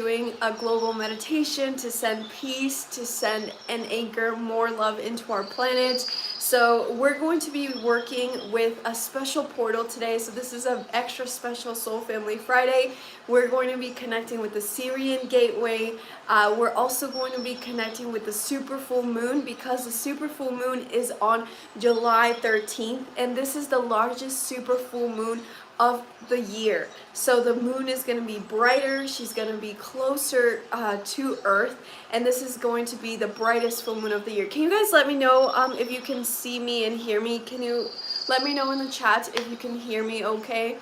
doing a global meditation to send peace, to send and anchor more love into our planet. So we're going to be working with a special portal today. So this is an extra special Soul Family Friday. We're going to be connecting with the Syrian Gateway. We're also going to be connecting with the super full moon because the super full moon is on July 13th, and this is the largest super full moon of the year. So the moon is going to be brighter, she's going to be closer to Earth, and this is going to be the brightest full moon of the year. Can you guys let me know if you can see me and hear me? Can you let me know in the chat if you can hear me okay?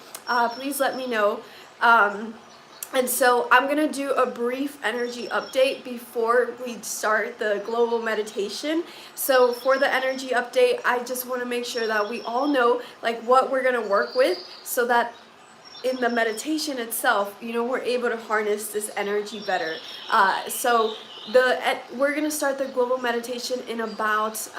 Please let me know. And so I'm going to do a brief energy update before we start the global meditation. So for the energy update, I just want to make sure that we all know like what we're going to work with so that in the meditation itself, you know, we're able to harness this energy better. We're going to start the global meditation in about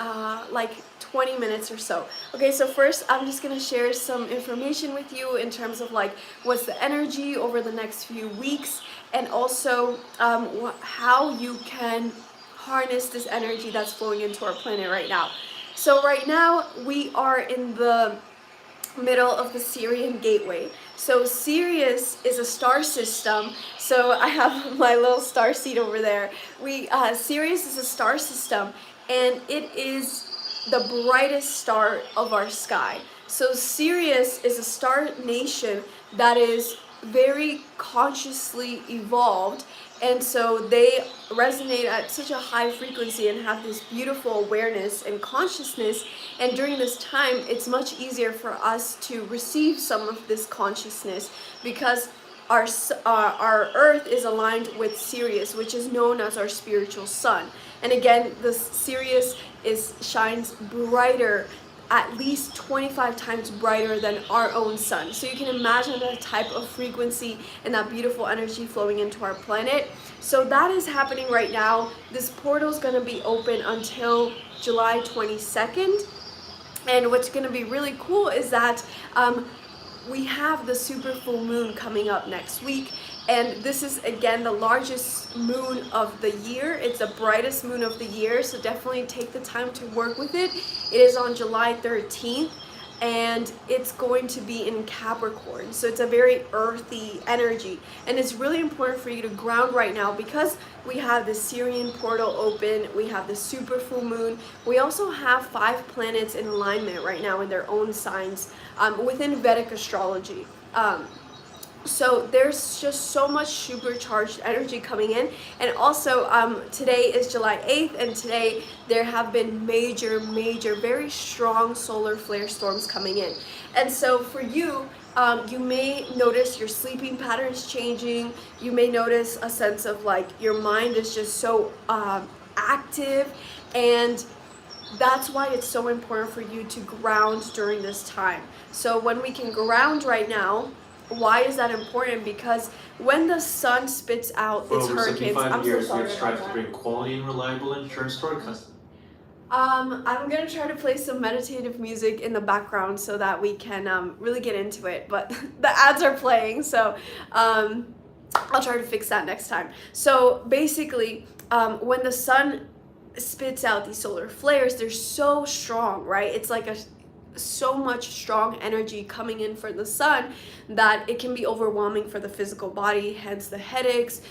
like 20 minutes or so. Okay, so first I'm just going to share some information with you in terms of like what's the energy over the next few weeks, and also how you can harness this energy that's flowing into our planet right now. So right now we are in the middle of the Syrian Gateway. So Sirius is a star system. So I have my little star seed over there. Sirius is a star system, and it is the brightest star of our sky. So Sirius is a star nation that is very consciously evolved, and so they resonate at such a high frequency and have this beautiful awareness and consciousness. And during this time, it's much easier for us to receive some of this consciousness because our Earth is aligned with Sirius, which is known as our spiritual sun. And again, the Sirius shines brighter, at least 25 times brighter than our own sun. So you can imagine that type of frequency and that beautiful energy flowing into our planet. So that is happening right now. This portal is going to be open until July 22nd. And what's going to be really cool is that we have the super full moon coming up next week. And this is, again, the largest moon of the year. It's the brightest moon of the year, so definitely take the time to work with it. It is on July 13th, and it's going to be in Capricorn. So it's a very earthy energy. And it's really important for you to ground right now because we have the Syrian portal open, we have the super full moon. We also have 5 planets in alignment right now in their own signs within Vedic astrology. So there's just so much supercharged energy coming in. And also today is July 8th, and today there have been major, very strong solar flare storms coming in. And so for you, you may notice your sleeping patterns changing. You may notice a sense of like your mind is just so active, and that's why it's so important for you to ground during this time. So when we can ground right now, why is that important? Because when the sun spits out its hurricanes, I'm so sorry we've strived to bring quality and reliable insurance to our customers. I'm gonna try to play some meditative music in the background so that we can really get into it, but the ads are playing, so I'll try to fix that next time. So basically, when the sun spits out these solar flares, they're so strong, right? It's like so much strong energy coming in for the sun that it can be overwhelming for the physical body, hence the headaches,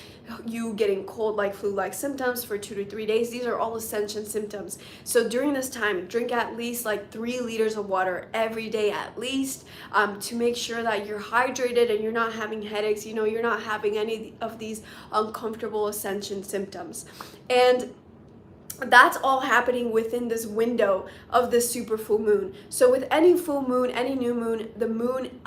you getting cold like flu-like symptoms for 2 to 3 days. These are all ascension symptoms. So during this time, drink at least like 3 liters of water every day at least, to make sure that you're hydrated and you're not having headaches, you know, you're not having any of these uncomfortable ascension symptoms. And that's all happening within this window of this super full moon. So with any full moon, any new moon, the moon,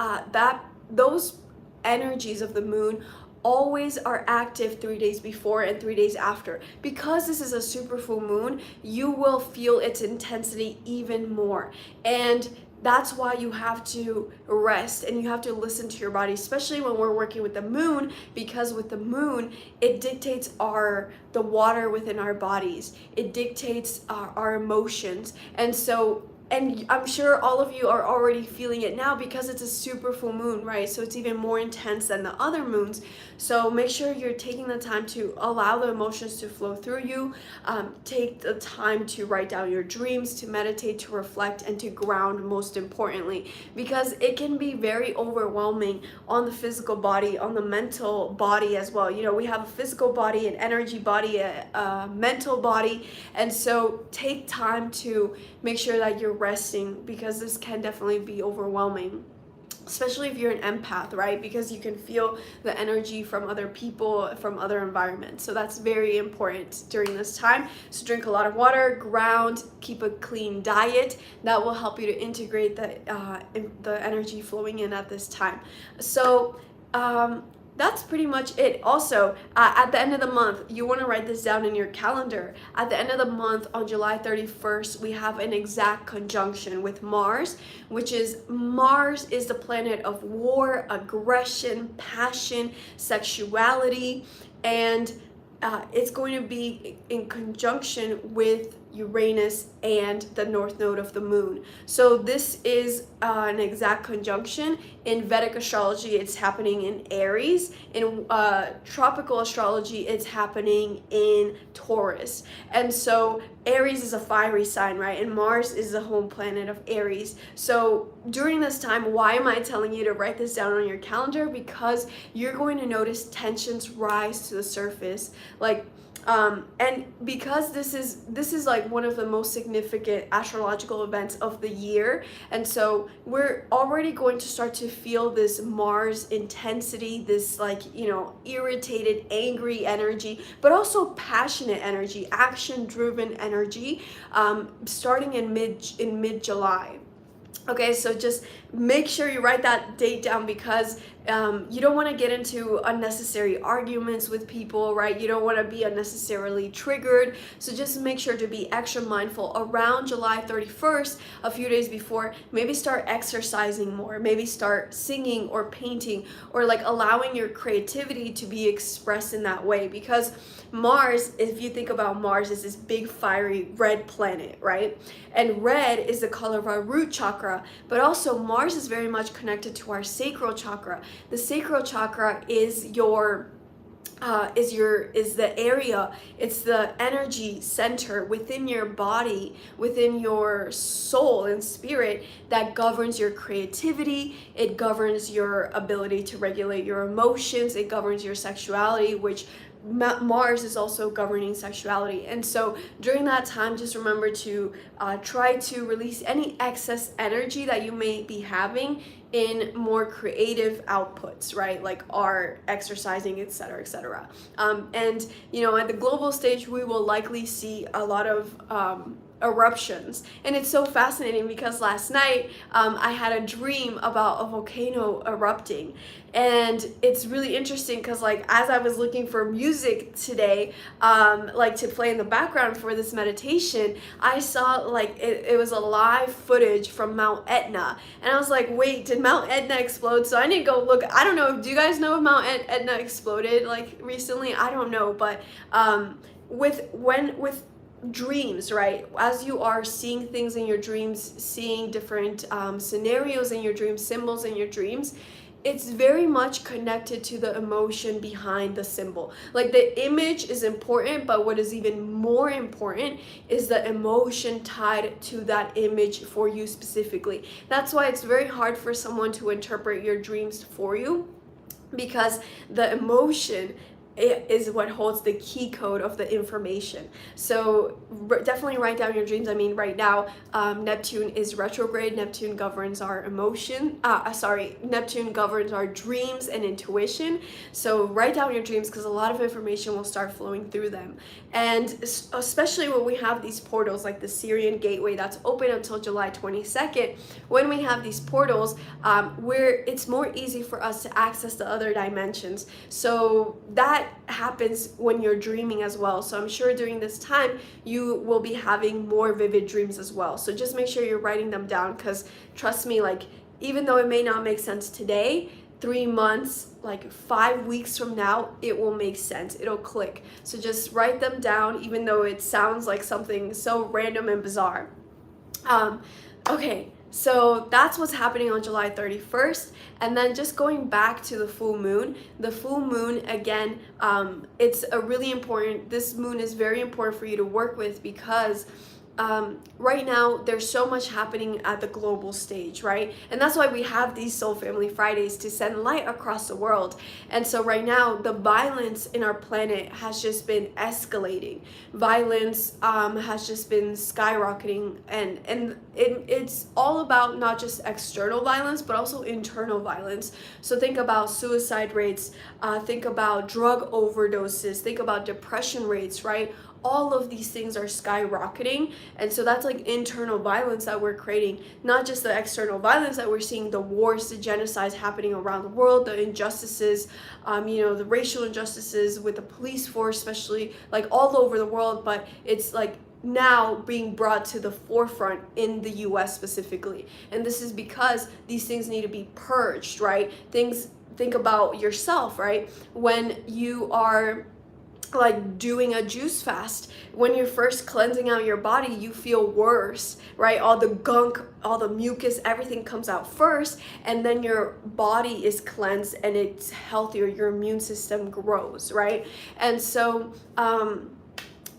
those energies of the moon always are active 3 days before and 3 days after. Because this is a super full moon, you will feel its intensity even more. And that's why you have to rest and you have to listen to your body, especially when we're working with the moon, because with the moon, it dictates the water within our bodies. It dictates our emotions. And so and I'm sure all of you are already feeling it now because it's a super full moon, right? So it's even more intense than the other moons. So make sure you're taking the time to allow the emotions to flow through you. Take the time to write down your dreams, to meditate, to reflect, and to ground, most importantly, because it can be very overwhelming on the physical body, on the mental body as well. You know, we have a physical body, an energy body, a mental body, and so take time to make sure that you're resting, because this can definitely be overwhelming, especially if you're an empath, right? Because you can feel the energy from other people, from other environments. So that's very important during this time. So drink a lot of water, ground, keep a clean diet. That will help you to integrate the energy flowing in at this time. So that's pretty much it. Also, at the end of the month, you want to write this down in your calendar. At the end of the month, on July 31st, we have an exact conjunction with Mars, which is Mars is the planet of war, aggression, passion, sexuality, and it's going to be in conjunction with Uranus and the north node of the moon. So this is an exact conjunction. In Vedic astrology, it's happening in Aries. In tropical astrology, it's happening in Taurus. And so Aries is a fiery sign, right? And Mars is the home planet of Aries. So during this time, why am I telling you to write this down on your calendar? Because you're going to notice tensions rise to the surface. And because this is like one of the most significant astrological events of the year, and so we're already going to start to feel this Mars intensity, this irritated, angry energy, but also passionate energy, action-driven energy, starting in mid July. Okay, so just make sure you write that date down, because you don't want to get into unnecessary arguments with people, right? You don't want to be unnecessarily triggered. So just make sure to be extra mindful around July 31st, a few days before. Maybe start exercising more, maybe start singing or painting, or like allowing your creativity to be expressed in that way, because Mars, if you think about Mars, is this big fiery red planet, right? And red is the color of our root chakra, but also Mars is very much connected to our sacral chakra. The sacral chakra is the area, it's the energy center within your body, within your soul and spirit, that governs your creativity. It governs your ability to regulate your emotions. It governs your sexuality, which Mars is also governing sexuality. And so during that time, just remember to try to release any excess energy that you may be having in more creative outputs, right? Like art, exercising, etc., etc. And at the global stage, we will likely see a lot of eruptions. And it's so fascinating because last night I had a dream about a volcano erupting, and it's really interesting because as I was looking for music today, to play in the background for this meditation, I saw it was a live footage from Mount Etna, and I was like, wait, did Mount Etna explode? So I need to go look. I don't know, do you guys know if Mount Etna exploded recently? I don't know, but with dreams, right? As you are seeing things in your dreams, seeing different scenarios in your dreams, symbols in your dreams, it's very much connected to the emotion behind the symbol. Like the image is important, but what is even more important is the emotion tied to that image for you specifically. That's why it's very hard for someone to interpret your dreams for you, because the emotion is what holds the key code of the information. So definitely write down your dreams. I mean, right now, Neptune is retrograde. Neptune governs our Neptune governs our dreams and intuition. So write down your dreams, because a lot of information will start flowing through them. And especially when we have these portals, like the Syrian gateway that's open until July 22nd, when we have these portals, it's more easy for us to access the other dimensions. So that happens when you're dreaming as well. So I'm sure during this time you will be having more vivid dreams as well. So just make sure you're writing them down, because trust me, even though it may not make sense today, 3 months, 5 weeks from now, it will make sense. It'll click. So just write them down, even though it sounds like something so random and bizarre. Okay, so that's what's happening on July 31st. And then just going back to the full moon, again, it's a really important, this moon is very important for you to work with because right now there's so much happening at the global stage, right? And that's why we have these Soul Family Fridays, to send light across the world. And so right now the violence in our planet has just been escalating. Violence has just been skyrocketing, and it's all about not just external violence but also internal violence. So think about suicide rates, think about drug overdoses, think about depression rates, right? All of these things are skyrocketing, and so that's like internal violence that we're creating, not just the external violence that we're seeing, the wars, the genocides happening around the world, the injustices, the racial injustices with the police force, especially like all over the world, but it's like now being brought to the forefront in the US specifically. And this is because these things need to be purged, right? Think about yourself, right? When you are like doing a juice fast, when you're first cleansing out your body, you feel worse, right? All the gunk, all the mucus, everything comes out first, and then your body is cleansed and it's healthier, your immune system grows, right? And so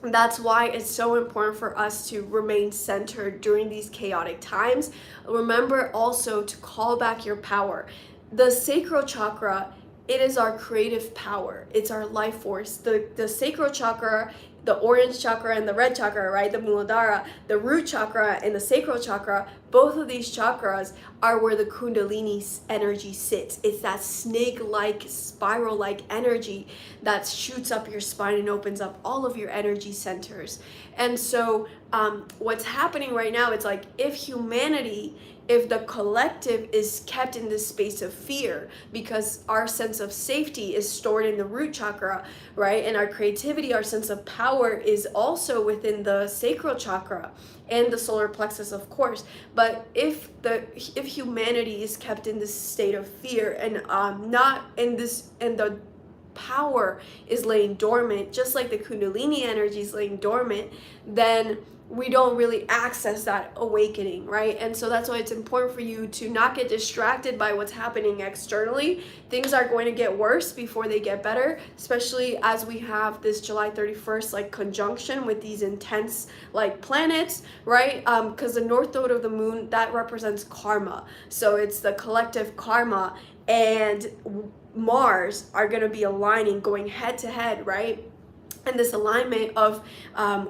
that's why it's so important for us to remain centered during these chaotic times. Remember also to call back your power. The sacral chakra, it is our creative power. It's our life force. The sacral chakra, the orange chakra and the red chakra, right? The Muladhara, the root chakra and the sacral chakra, both of these chakras are where the Kundalini energy sits. It's that snake-like, spiral-like energy that shoots up your spine and opens up all of your energy centers. And so what's happening right now, it's like if the collective is kept in this space of fear, because our sense of safety is stored in the root chakra, right? And our creativity, our sense of power is also within the sacral chakra and the solar plexus, of course. But if humanity is kept in this state of fear and not in this, and the power is laying dormant, just like the Kundalini energy is laying dormant, then we don't really access that awakening, right? And so that's why it's important for you to not get distracted by what's happening externally. Things are going to get worse before they get better, especially as we have this July 31st like conjunction with these intense like planets, right? Because the north node of the moon, that represents karma. So it's the collective karma, and Mars are going to be aligning, going head to head, right? And this alignment of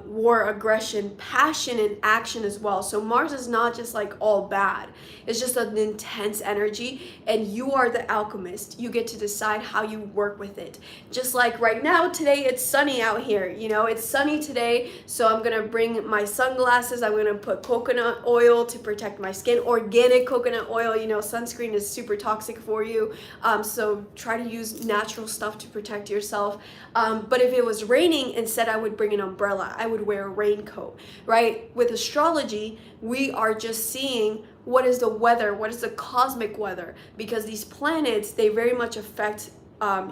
war, aggression, passion, and action as well. So Mars is not just like all bad. It's just an intense energy, and you are the alchemist. You get to decide how you work with it. Just like right now, today it's sunny out here. It's sunny today, so I'm gonna bring my sunglasses. I'm gonna put coconut oil to protect my skin, organic coconut oil. Sunscreen is super toxic for you, so try to use natural stuff to protect yourself. But if it was raining, instead I would bring an umbrella. I would wear a raincoat, right? With astrology, we are just seeing what is the weather, what is the cosmic weather, because these planets, they very much affect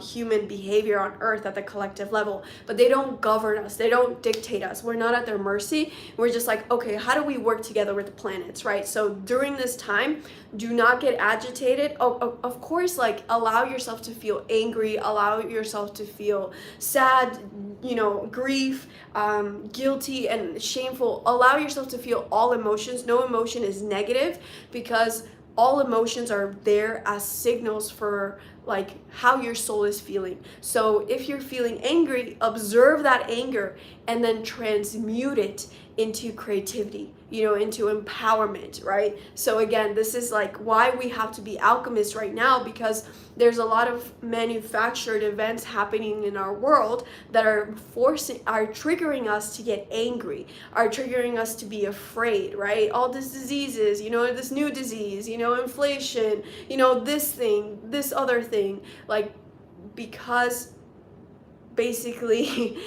human behavior on Earth at the collective level, but they don't govern us, they don't dictate us, we're not at their mercy. We're just like, okay, how do we work together with the planets, right? So during this time, do not get agitated. Of course, like allow yourself to feel angry, allow yourself to feel sad, grief, guilty and shameful. Allow yourself to feel all emotions. No emotion is negative, because all emotions are there as signals for like how your soul is feeling. So if you're feeling angry, observe that anger and then transmute it into creativity, into empowerment, right? So again, this is like why we have to be alchemists right now, because there's a lot of manufactured events happening in our world that are triggering us to get angry, are triggering us to be afraid, right? All these diseases, this new disease, inflation, this thing, this other thing, like, because basically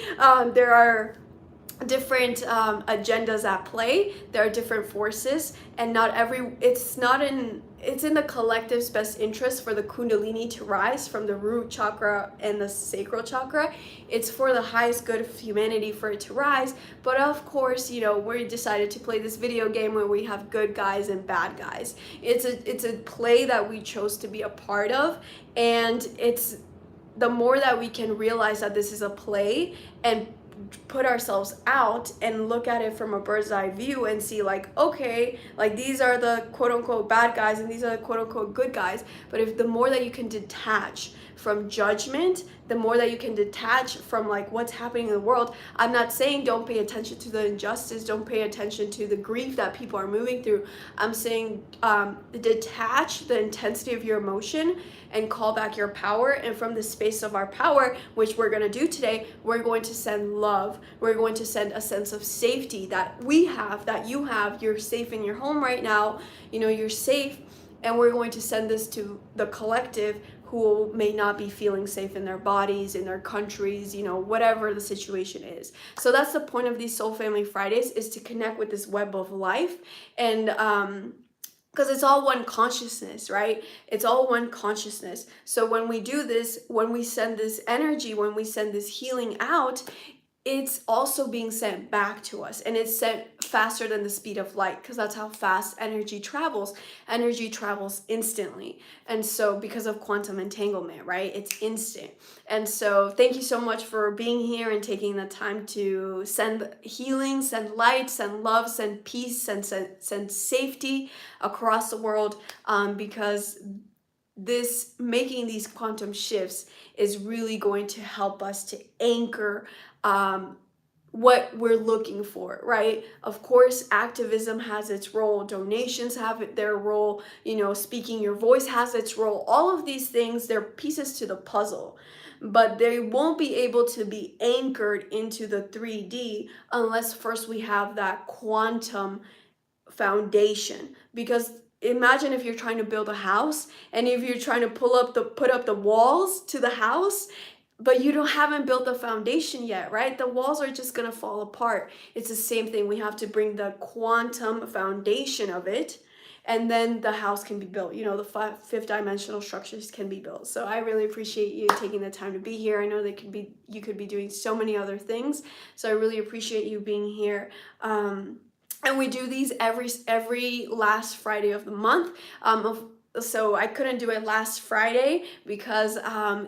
there are different agendas at play. There are different forces, and it's in the collective's best interest for the kundalini to rise from the root chakra and the sacral chakra. It's for the highest good of humanity for it to rise. But of course, we decided to play this video game where we have good guys and bad guys. It's a play that we chose to be a part of, and it's the more that we can realize that this is a play and put ourselves out and look at it from a bird's eye view and see, like, okay, like these are the quote unquote bad guys and these are the quote unquote good guys. But if the more that you can detach from judgment, the more that you can detach from like what's happening in the world. I'm not saying don't pay attention to the injustice, don't pay attention to the grief that people are moving through. I'm saying detach the intensity of your emotion and call back your power. And from the space of our power, which we're going to do today, we're going to send love. We're going to send a sense of safety that we have, that you have. You're safe in your home right now. You're safe. And we're going to send this to the collective who may not be feeling safe in their bodies, in their countries, whatever the situation is. So that's the point of these Soul Family Fridays, is to connect with this web of life. And because it's all one consciousness, right? It's all one consciousness. So when we do this, when we send this energy, when we send this healing out, it's also being sent back to us, and it's sent faster than the speed of light, because that's how fast energy travels. Energy travels instantly. And so because of quantum entanglement, right, it's instant. And so thank you so much for being here and taking the time to send healing, send light, send love, send peace, send safety across the world, because making these quantum shifts is really going to help us to anchor what we're looking for, right? Of course, activism has its role, donations have their role, speaking your voice has its role. All of these things, they're pieces to the puzzle, but they won't be able to be anchored into the 3D unless first we have that quantum foundation. Because imagine if you're trying to build a house, and if you're trying to put up the walls to the house, but you haven't built the foundation yet, right? The walls are just gonna fall apart. It's the same thing. We have to bring the quantum foundation of it, and then the house can be built. The fifth dimensional structures can be built. So I really appreciate you taking the time to be here. I know you could be doing so many other things. So I really appreciate you being here. And we do these every last Friday of the month. So I couldn't do it last Friday because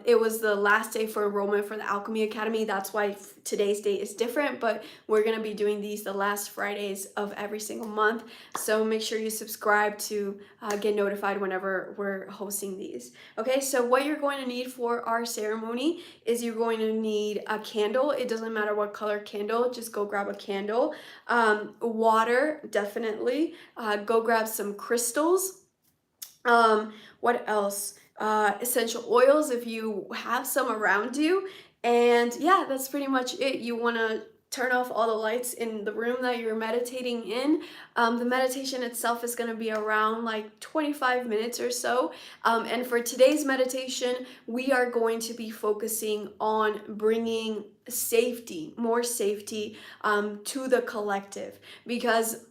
it was the last day for enrollment for the Alchemy Academy. That's why today's date is different, but we're going to be doing these the last Fridays of every single month. So make sure you subscribe to get notified whenever we're hosting these. Okay, so what you're going to need for our ceremony is you're going to need a candle. It doesn't matter what color candle, just go grab a candle. Water, definitely. Go grab some crystals. What else? Essential oils if you have some around you. And yeah, that's pretty much it. You want to turn off all the lights in the room that you're meditating in. The meditation itself is going to be around like 25 minutes or so. And for today's meditation, we are going to be focusing on bringing safety, more safety to the collective, because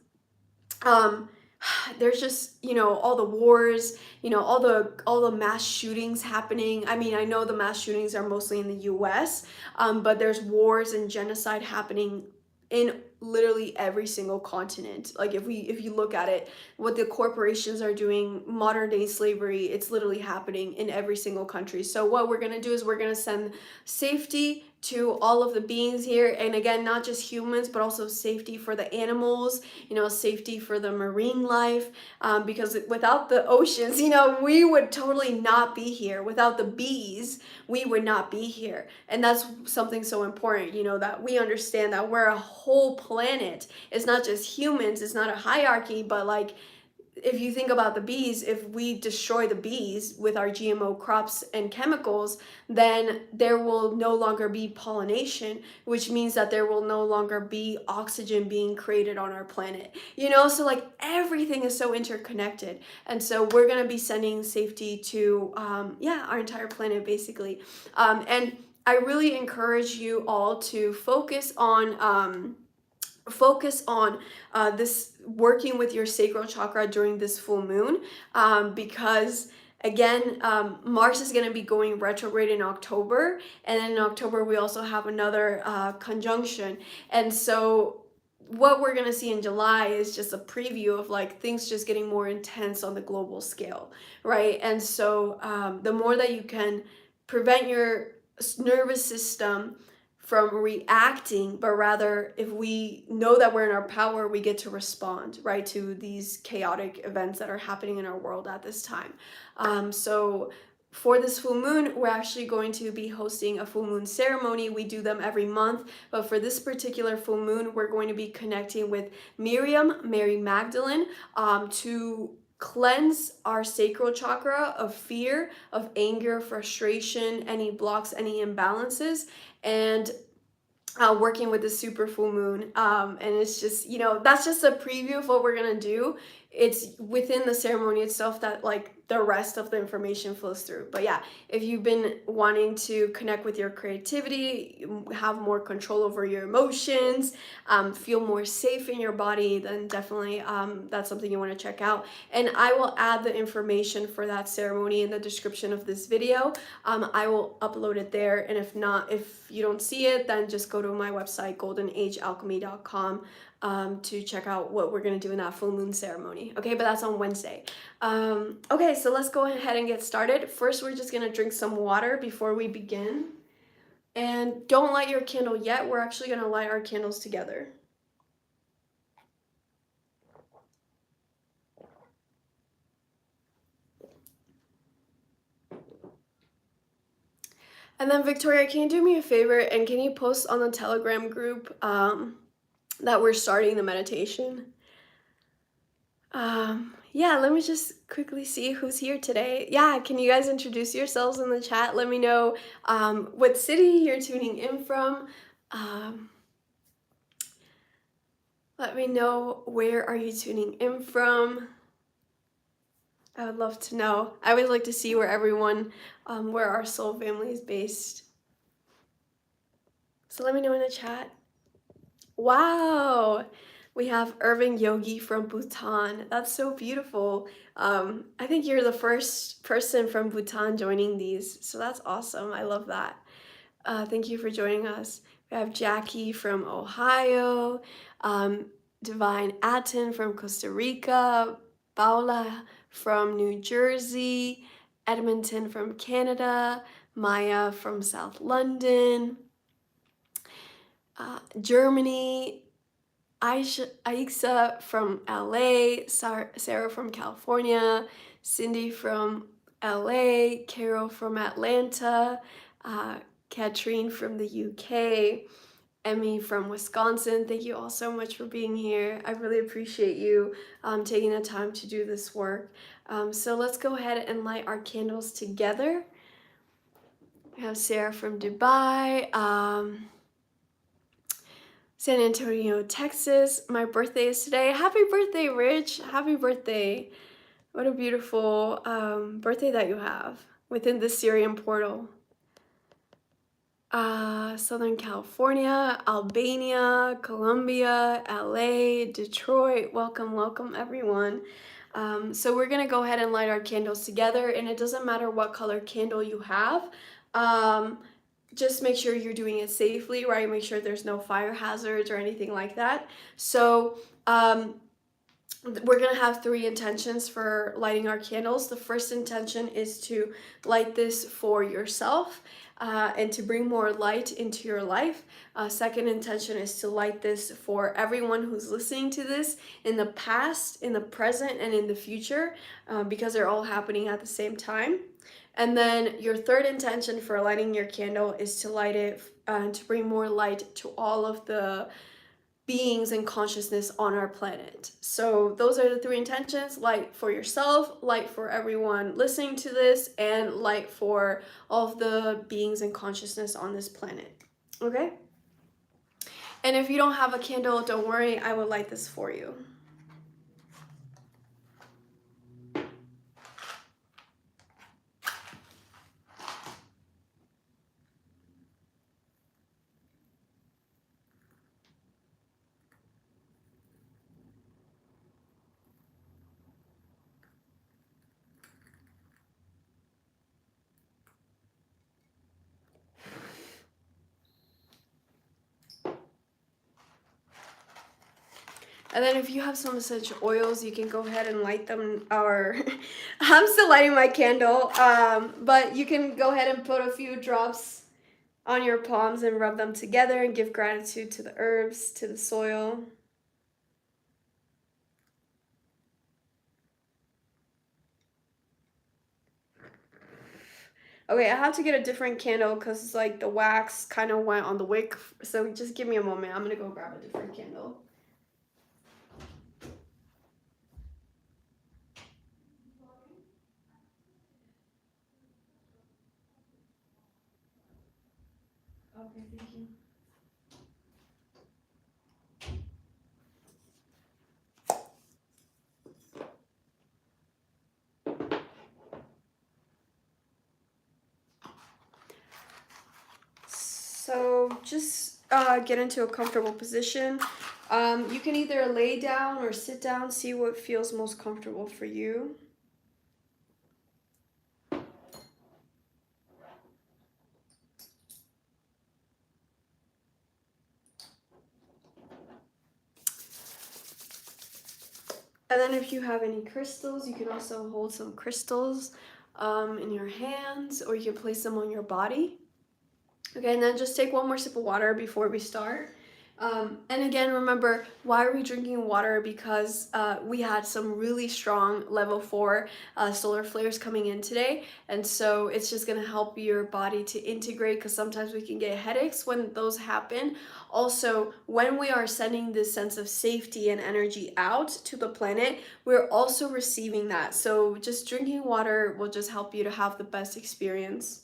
there's just all the wars, all the mass shootings happening. I mean, I know the mass shootings are mostly in the US, but there's wars and genocide happening in literally every single continent. Like if you look at it, what the corporations are doing, modern day slavery, it's literally happening in every single country. So what we're going to do is we're going to send safety to all of the beings here, and again, not just humans, but also safety for the animals, safety for the marine life, because without the oceans, we would totally not be here. Without the bees, we would not be here. And that's something so important, that we understand that we're a whole planet. It's not just humans, it's not a hierarchy, but like, if you think about the bees, if we destroy the bees with our GMO crops and chemicals, then there will no longer be pollination, which means that there will no longer be oxygen being created on our planet. So like everything is so interconnected. And so we're going to be sending safety to, our entire planet basically. And I really encourage you all to focus on, focus on this working with your sacral chakra during this full moon, because again, Mars is going to be going retrograde in October, and then in October we also have another conjunction. And so what we're going to see in July is just a preview of like things just getting more intense on the global scale, right? And so the more that you can prevent your nervous system from reacting, but rather if we know that we're in our power, we get to respond, right, to these chaotic events that are happening in our world at this time. So for this full moon, we're actually going to be hosting a full moon ceremony. We do them every month, but for this particular full moon, we're going to be connecting with Miriam, Mary Magdalene, to cleanse our sacral chakra of fear, of anger, frustration, any blocks, any imbalances, and working with the super full moon. And it's just, that's just a preview of what we're gonna do. It's within the ceremony itself that like the rest of the information flows through. But yeah, if you've been wanting to connect with your creativity, have more control over your emotions, feel more safe in your body, then definitely that's something you want to check out. And I will add the information for that ceremony in the description of this video. I will upload it there, and if not, if you don't see it, then just go to my website goldenagealchemy.com to check out what we're going to do in that full moon ceremony. Okay, but that's on Wednesday. Okay, so let's go ahead and get started. First, we're just going to drink some water before we begin. And don't light your candle yet. We're actually going to light our candles together. And then Victoria, can you do me a favor and can you post on the Telegram group that we're starting the meditation? Yeah, let me just quickly see who's here today. Yeah, can you guys introduce yourselves in the chat? Let me know what city you're tuning in from. Let me know where are you tuning in from. I would love to know. I always like to see where everyone, where our soul family is based. So let me know in the chat. Wow, we have Irving Yogi from Bhutan. That's so beautiful. I think you're the first person from Bhutan joining these, so that's awesome. I love that. Thank you for joining us. We have Jackie from Ohio, Divine Atten from Costa Rica, Paula from New Jersey, Edmonton from Canada, Maya from South London, Germany, Aixa from LA, Sarah from California, Cindy from LA, Carol from Atlanta, Katrine from the UK, Emmy from Wisconsin. Thank you all so much for being here. I really appreciate you taking the time to do this work. So let's go ahead and light our candles together. We have Sarah from Dubai, San Antonio, Texas. My birthday is today. Happy birthday, Rich. Happy birthday. What a beautiful birthday that you have within the Syrian portal. Southern California, Albania, Colombia, LA, Detroit. Welcome, welcome everyone. So we're gonna go ahead and light our candles together, and it doesn't matter what color candle you have. Just make sure you're doing it safely, right? Make sure there's no fire hazards or anything like that. So we're gonna have 3 intentions for lighting our candles. The first intention is to light this for yourself and to bring more light into your life. Second intention is to light this for everyone who's listening to this in the past, in the present, and in the future, because they're all happening at the same time. And then your third intention for lighting your candle is to light it to bring more light to all of the beings and consciousness on our planet. So those are the 3 intentions: light for yourself, light for everyone listening to this, and light for all of the beings and consciousness on this planet. Okay? And if you don't have a candle, don't worry, I will light this for you. And then if you have some essential oils, you can go ahead and light them, or I'm still lighting my candle, but you can go ahead and put a few drops on your palms and rub them together and give gratitude to the herbs, to the soil. Okay, I have to get a different candle because like the wax kind of went on the wick. So just give me a moment. I'm gonna go grab a different candle. Okay, thank you. So just get into a comfortable position. You can either lay down or sit down, see what feels most comfortable for you. And then if you have any crystals, you can also hold some crystals in your hands, or you can place them on your body. Okay, and then just take one more sip of water before we start. And again, remember, why are we drinking water? Because we had some really strong level 4 solar flares coming in today. And so it's just going to help your body to integrate, because sometimes we can get headaches when those happen. Also, when we are sending this sense of safety and energy out to the planet, we're also receiving that. So just drinking water will just help you to have the best experience.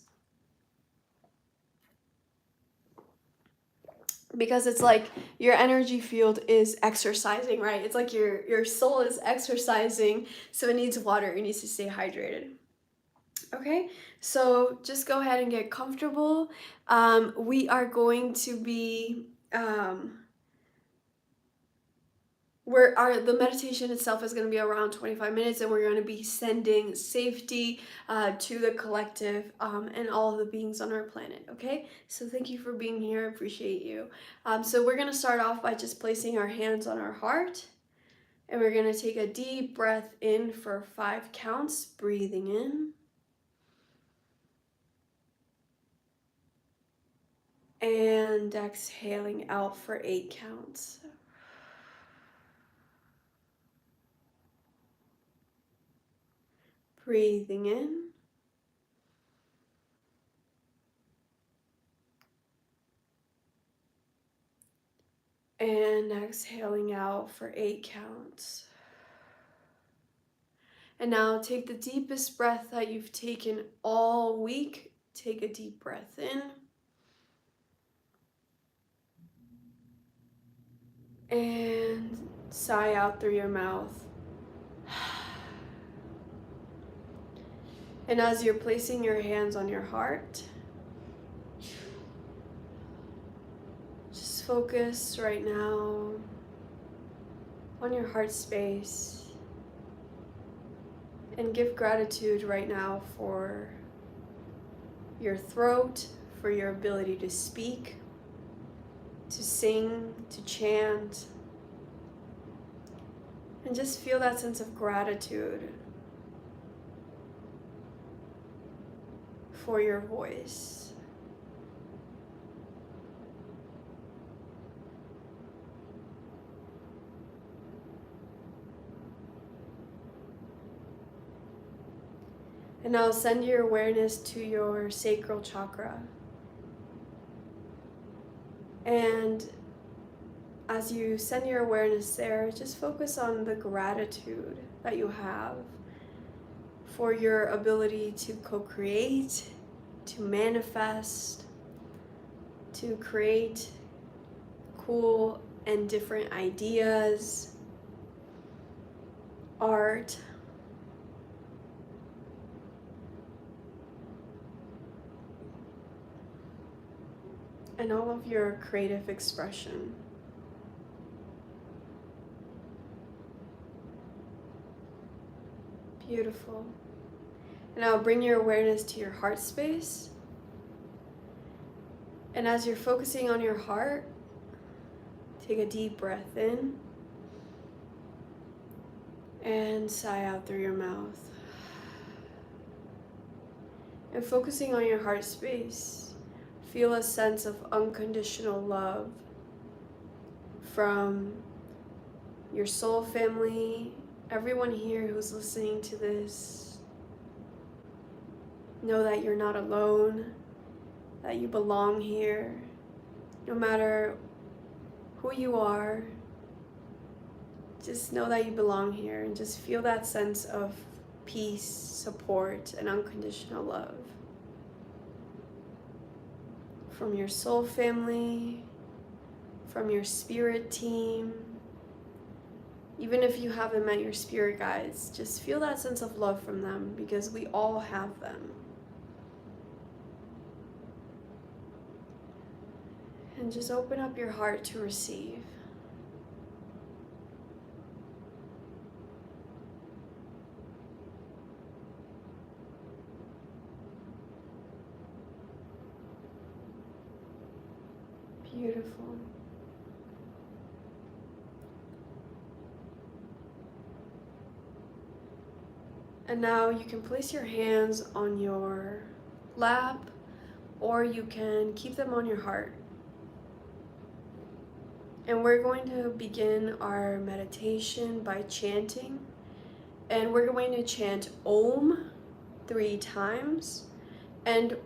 Because it's like your energy field is exercising, right? It's like your soul is exercising, so it needs water, it needs to stay hydrated. Okay, so just go ahead and get comfortable. We are going to be the meditation itself is going to be around 25 minutes, and we're going to be sending safety to the collective and all of the beings on our planet. Okay, so thank you for being here. I appreciate you. So we're going to start off by just placing our hands on our heart, and we're going to take a deep breath in for 5 counts, breathing in and exhaling out for 8 counts. Breathing in and exhaling out for 8 counts. And now take the deepest breath that you've taken all week. Take a deep breath in and sigh out through your mouth. And as you're placing your hands on your heart, just focus right now on your heart space and give gratitude right now for your throat, for your ability to speak, to sing, to chant, and just feel that sense of gratitude for your voice. And now send your awareness to your sacral chakra. And as you send your awareness there, just focus on the gratitude that you have for your ability to co-create, to manifest, to create cool and different ideas, art, and all of your creative expression. Beautiful. And now bring your awareness to your heart space. And as you're focusing on your heart, take a deep breath in And sigh out through your mouth. And focusing on your heart space, feel a sense of unconditional love from your soul family, everyone here who's listening to this. Know that you're not alone, that you belong here, no matter who you are. Just know that you belong here and just feel that sense of peace, support, and unconditional love from your soul family, from your spirit team. Even if you haven't met your spirit guides, just feel that sense of love from them, because we all have them. And just open up your heart to receive. Beautiful. And now you can place your hands on your lap, or you can keep them on your heart. And we're going to begin our meditation by chanting. And we're going to chant Om 3 times. And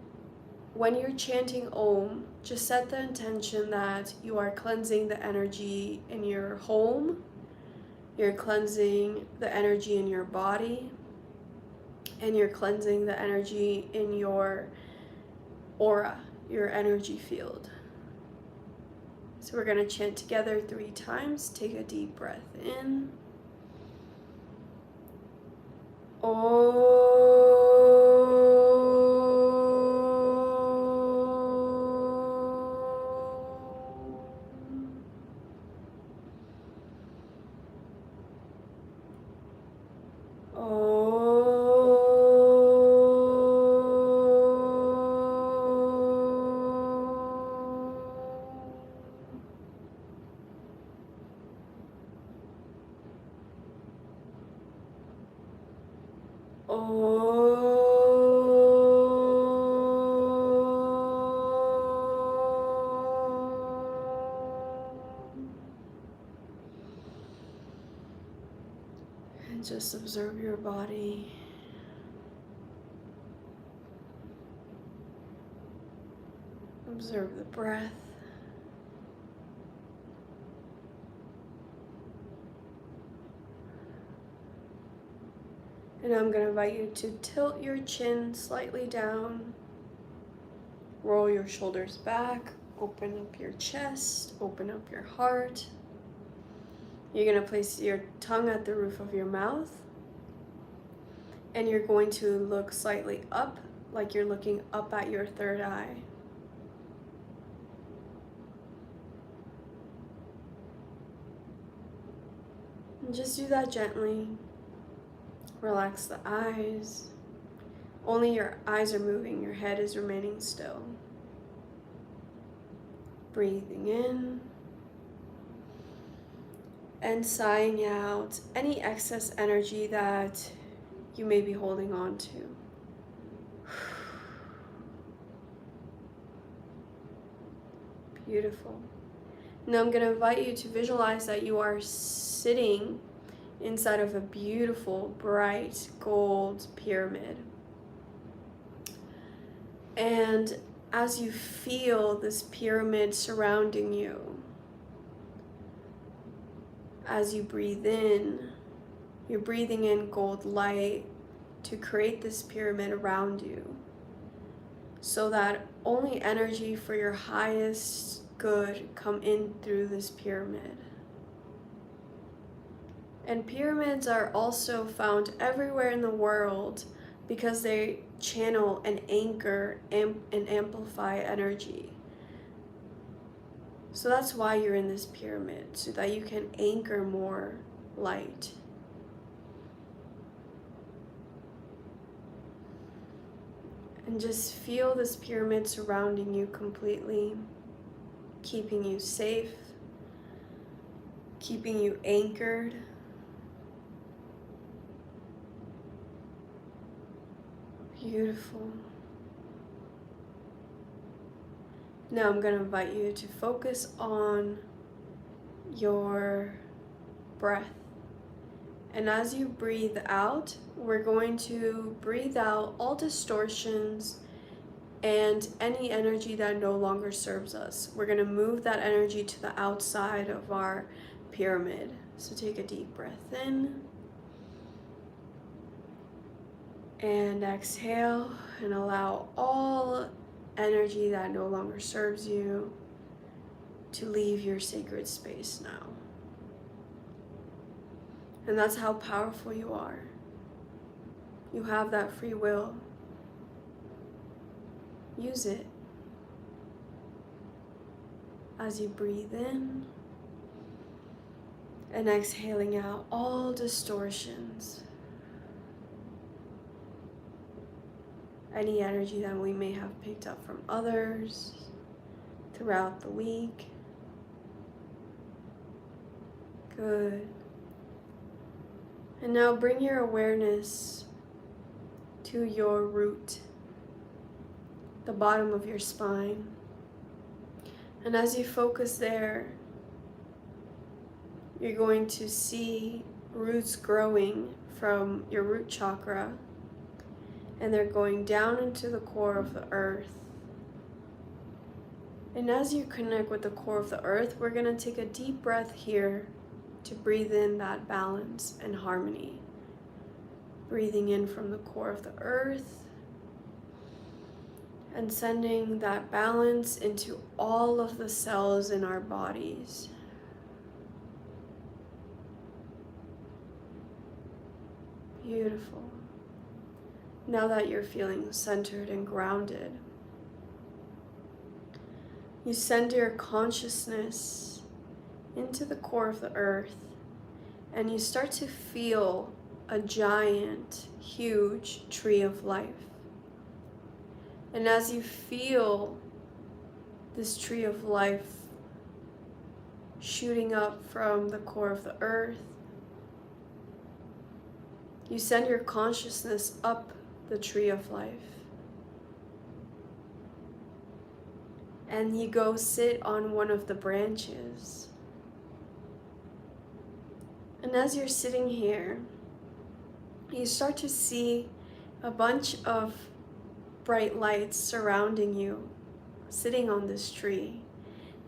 when you're chanting Om, just set the intention that you are cleansing the energy in your home, you're cleansing the energy in your body, and you're cleansing the energy in your aura, your energy field. So we're going to chant together 3 times. Take a deep breath in. And just observe your body. Observe the breath. And I'm going to invite you to tilt your chin slightly down. Roll your shoulders back. Open up your chest. Open up your heart. You're going to place your tongue at the roof of your mouth. And you're going to look slightly up, like you're looking up at your third eye. And just do that gently. Relax the eyes. Only your eyes are moving, your head is remaining still. Breathing in and sighing out any excess energy that you may be holding on to. Beautiful. Now I'm going to invite you to visualize that you are sitting inside of a beautiful, bright gold pyramid. And as you feel this pyramid surrounding you, as you breathe in, you're breathing in gold light to create this pyramid around you, so that only energy for your highest good come in through this pyramid. And pyramids are also found everywhere in the world because they channel and anchor and amplify energy. So that's why you're in this pyramid, so that you can anchor more light. And just feel this pyramid surrounding you completely, keeping you safe, keeping you anchored. Beautiful. Now I'm going to invite you to focus on your breath. And as you breathe out, we're going to breathe out all distortions and any energy that no longer serves us. We're going to move that energy to the outside of our pyramid. So take a deep breath in and exhale, and allow all energy that no longer serves you to leave your sacred space now. And that's how powerful you are. You have that free will. Use it as you breathe in and exhaling out all distortions, any energy that we may have picked up from others throughout the week. Good. And now bring your awareness to your root, the bottom of your spine. And as you focus there, you're going to see roots growing from your root chakra, and they're going down into the core of the earth. And as you connect with the core of the earth, we're going to take a deep breath here to breathe in that balance and harmony. Breathing in from the core of the earth and sending that balance into all of the cells in our bodies. Beautiful. Now that you're feeling centered and grounded, you send your consciousness into the core of the earth, and you start to feel a giant, huge tree of life. And as you feel this tree of life shooting up from the core of the earth, you send your consciousness up the tree of life. And you go sit on one of the branches. And as you're sitting here, you start to see a bunch of bright lights surrounding you, sitting on this tree.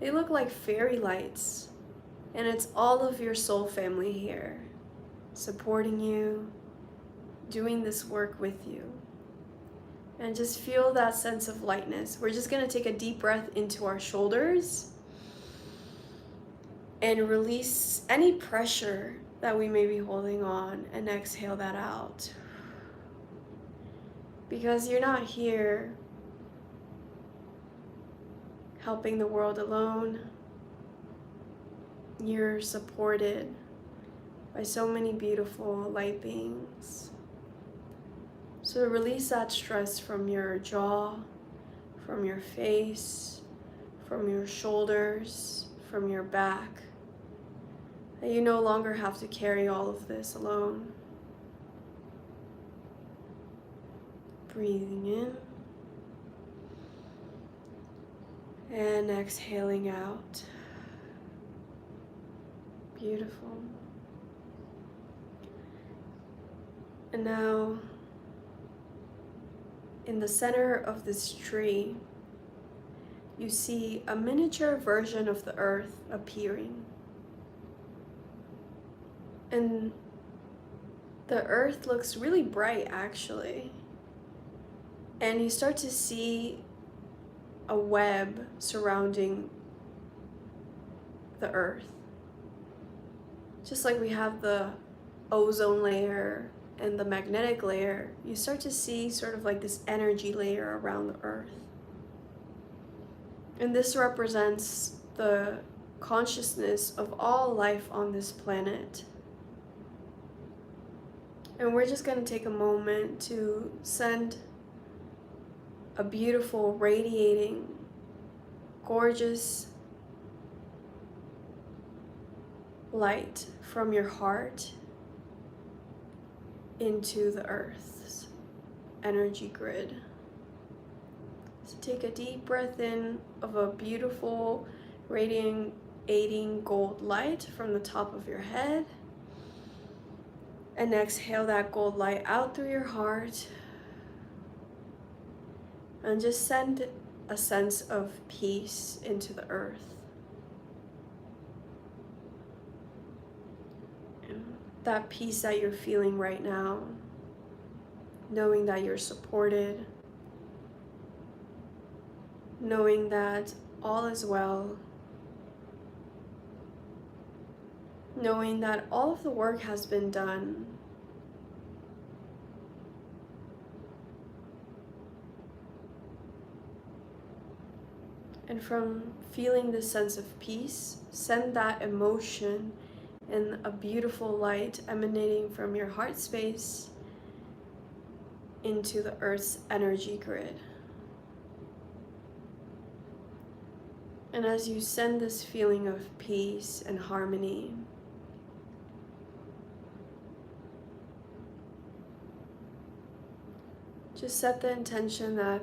They look like fairy lights, and it's all of your soul family here, supporting you, doing this work with you. And just feel that sense of lightness. We're just going to take a deep breath into our shoulders and release any pressure that we may be holding on, and exhale that out. Because you're not here helping the world alone. You're supported by so many beautiful light beings. So release that stress from your jaw, from your face, from your shoulders, from your back. That you no longer have to carry all of this alone. Breathing in and exhaling out. Beautiful. And now, in the center of this tree, you see a miniature version of the earth appearing. And the earth looks really bright, actually. And you start to see a web surrounding the earth. Just like we have the ozone layer and the magnetic layer, you start to see sort of like this energy layer around the earth. And this represents the consciousness of all life on this planet. And we're just going to take a moment to send a beautiful, radiating, gorgeous light from your heart into the earth's energy grid. So take a deep breath in of a beautiful radiating gold light from the top of your head. And exhale that gold light out through your heart. And just send a sense of peace into the earth. And that peace that you're feeling right now, knowing that you're supported, knowing that all is well, knowing that all of the work has been done. And from feeling this sense of peace, send that emotion in a beautiful light emanating from your heart space into the earth's energy grid. And as you send this feeling of peace and harmony, just set the intention that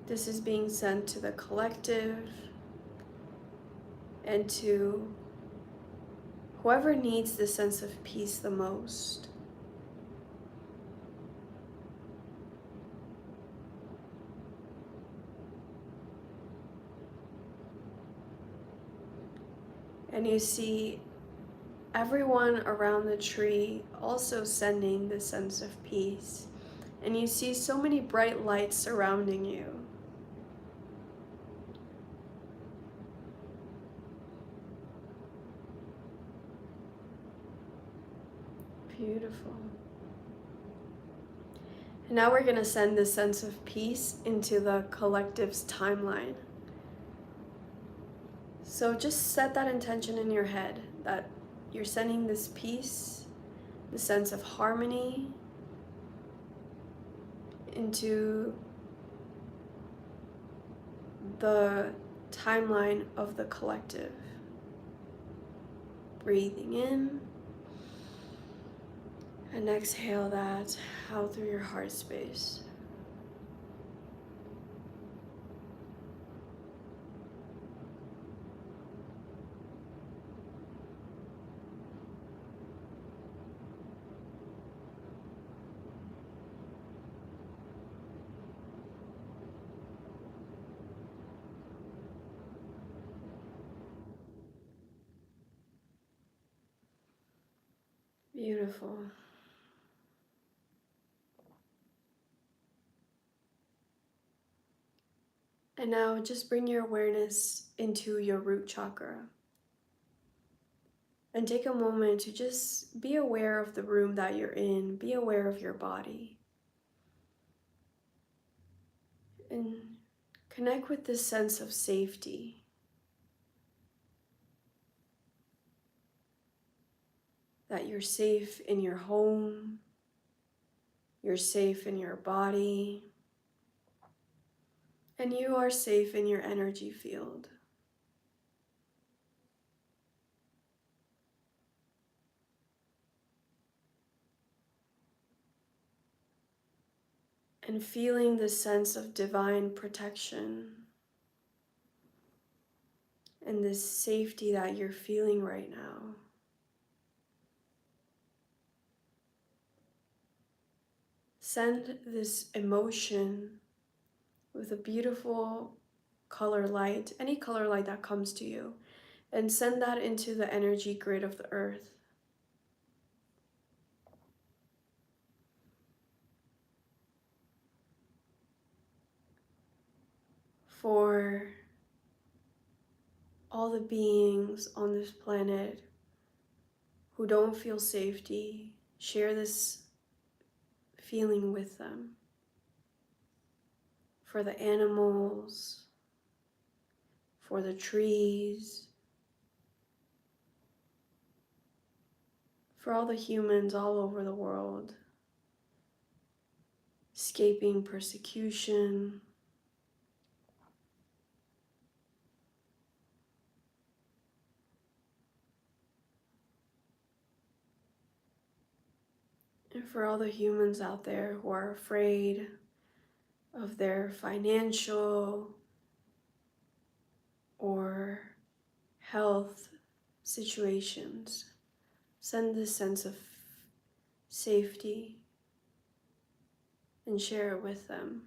this is being sent to the collective and to whoever needs this sense of peace the most. And you see everyone around the tree also sending this sense of peace. And you see so many bright lights surrounding you. Beautiful. And now we're going to send this sense of peace into the collective's timeline. So just set that intention in your head that you're sending this peace, the sense of harmony into the timeline of the collective. Breathing in and exhale that out through your heart space. Beautiful. And now just bring your awareness into your root chakra. And take a moment to just be aware of the room that you're in, be aware of your body. And connect with this sense of safety. That you're safe in your home, you're safe in your body, and you are safe in your energy field. And feeling this sense of divine protection and this safety that you're feeling right now. Send this emotion with a beautiful color light, any color light that comes to you, and send that into the energy grid of the earth. For all the beings on this planet who don't feel safety, share this feeling with them. For the animals, for the trees, for all the humans all over the world, escaping persecution, And for all the humans out there who are afraid of their financial or health situations, send this sense of safety and share it with them.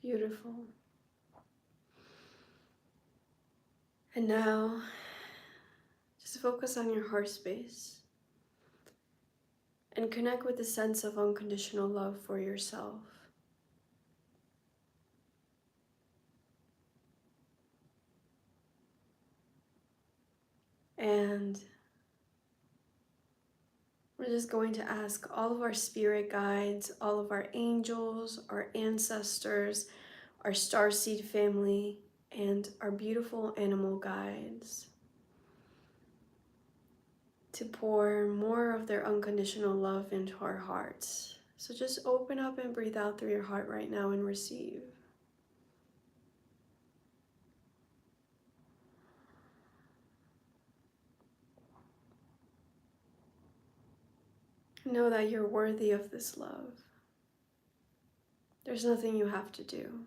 Beautiful. And now, just focus on your heart space and connect with the sense of unconditional love for yourself. And we're just going to ask all of our spirit guides, all of our angels, our ancestors, our starseed family, and our beautiful animal guides to pour more of their unconditional love into our hearts. So just open up and breathe out through your heart right now and receive. Know that you're worthy of this love. There's nothing you have to do.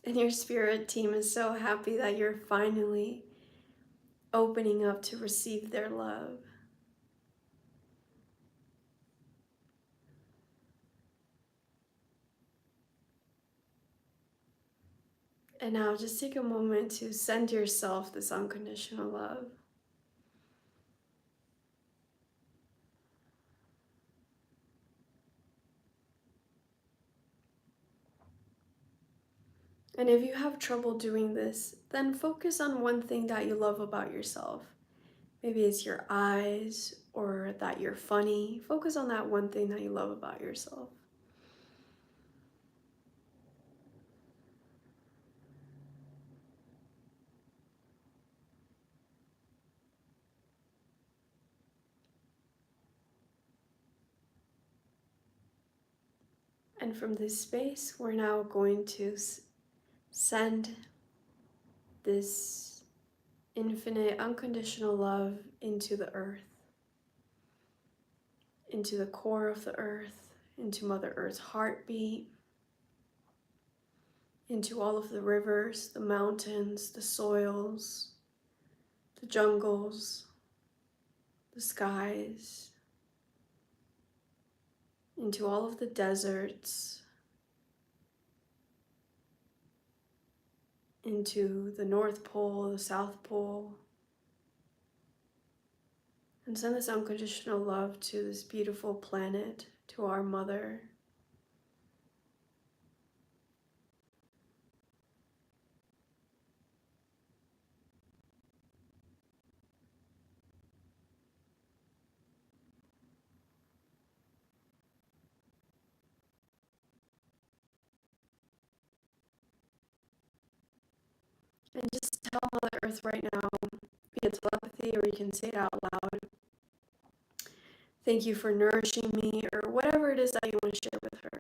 And your spirit team is so happy that you're finally opening up to receive their love. And now just take a moment to send yourself this unconditional love. And if you have trouble doing this, then focus on one thing that you love about yourself. Maybe it's your eyes or that you're funny. Focus on that one thing that you love about yourself. And from this space, we're now going to send this infinite, unconditional love into the earth, into the core of the earth, into Mother Earth's heartbeat, into all of the rivers, the mountains, the soils, the jungles, the skies, into all of the deserts, into the North Pole, the South Pole, and send this unconditional love to this beautiful planet, to our mother. And just tell Mother Earth right now, via telepathy, or you can say it out loud. Thank you for nourishing me, or whatever it is that you want to share with her.